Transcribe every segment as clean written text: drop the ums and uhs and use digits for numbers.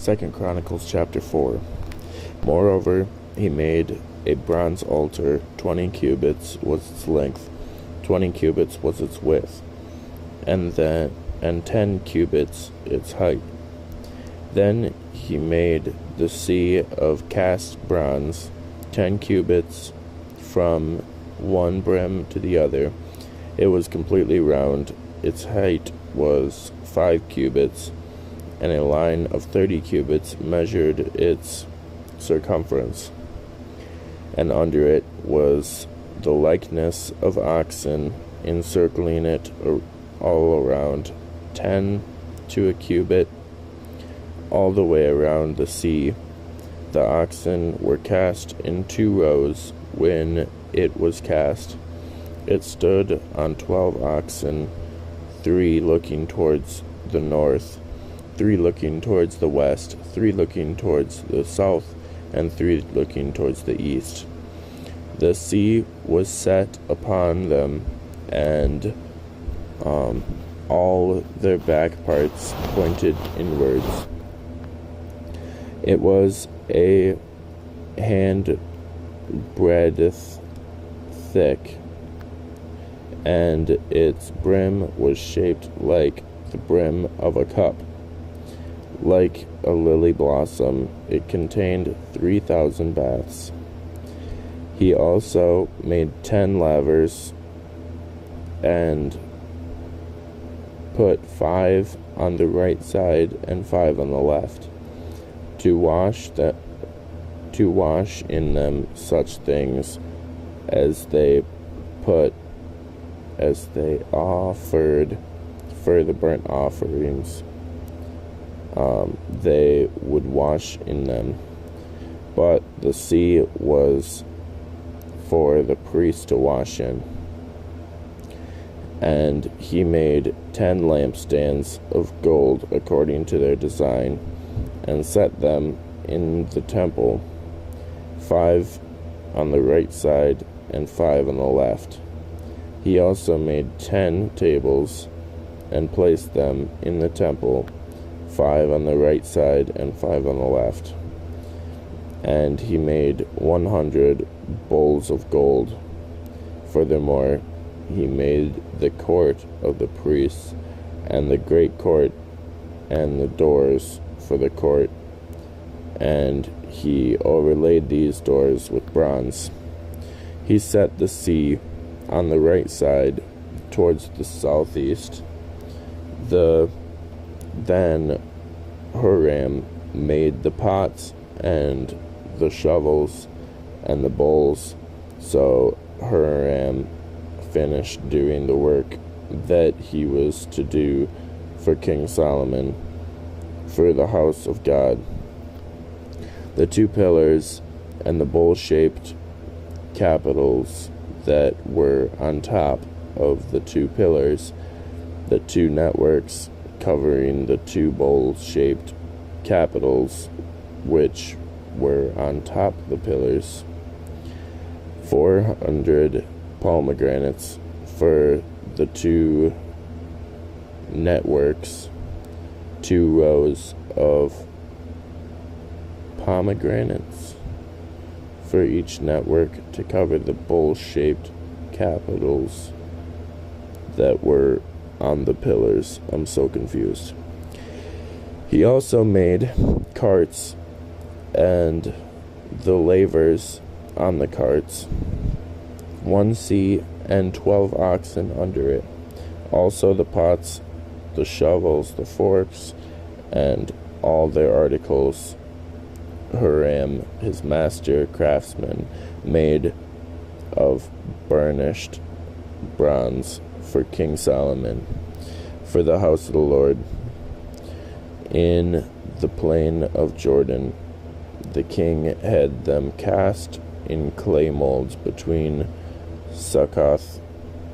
2 Chronicles chapter 4. Moreover, he made a bronze altar. 20 cubits was its length, 20 cubits was its width, and 10 cubits its height. Then he made the sea of cast bronze, 10 cubits from one brim to the other. It was completely round. Its height was 5 cubits, and a line of 30 cubits measured its circumference. And under it was the likeness of oxen, encircling it all around, 10 to a cubit, all the way around the sea. The oxen were cast in 2 rows when it was cast. It stood on 12 oxen, 3 looking towards the north, 3 looking towards the west, 3 looking towards the south, and 3 looking towards the east. The sea was set upon them, and all their back parts pointed inwards. It was a hand breadth thick, and its brim was shaped like the brim of a cup. Like a lily blossom, it contained 3,000 baths. He also made 10 lavers and put 5 on the right side and 5 on the left, to wash in them such things as they offered for the burnt offerings. They would wash in them. But the sea was for the priest to wash in. And he made 10 lampstands of gold according to their design, and set them in the temple, 5 on the right side and 5 on the left. He also made 10 tables and placed them in the temple, 5 on the right side and 5 on the left. And he made 100 bowls of gold. Furthermore, he made the court of the priests, and the great court, and the doors for the court, and he overlaid these doors with bronze. He set the sea on the right side towards the southeast. Then Huram made the pots and the shovels and the bowls. So Huram finished doing the work that he was to do for King Solomon for the house of God. The 2 pillars and the bowl-shaped capitals that were on top of the 2 pillars, the 2 networks covering the 2 bowl-shaped capitals which were on top of the pillars, 400 pomegranates for the 2 networks, 2 rows of pomegranates for each network to cover the bowl-shaped capitals that were on the pillars. I'm so confused. He also made carts and the lavers on the carts, 1 sea and 12 oxen under it. Also the pots, the shovels, the forks, and all their articles Huram, his master craftsman, made of burnished bronze for King Solomon, for the house of the Lord. In the plain of Jordan, the king had them cast in clay molds between Succoth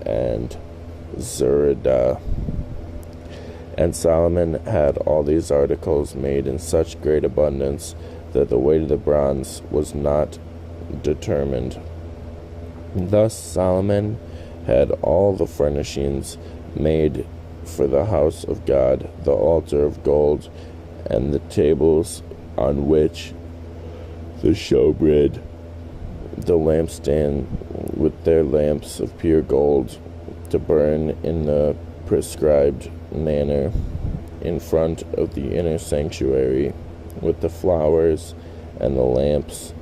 and Zeradah. And Solomon had all these articles made in such great abundance that the weight of the bronze was not determined. Thus Solomon had all the furnishings made for the house of God, the altar of gold, and the tables on which the showbread, the lampstand with their lamps of pure gold, to burn in the prescribed manner in front of the inner sanctuary, with the flowers and the lamps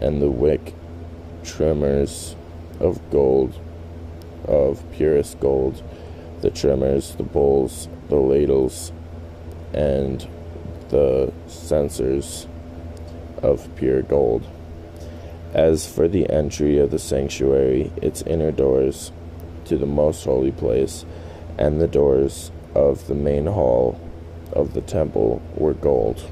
and the wick trimmers of gold, of purest gold, the trimmers, the bowls, the ladles, and the censers of pure gold. As for the entry of the sanctuary, its inner doors to the most holy place, and the doors of the main hall of the temple were gold.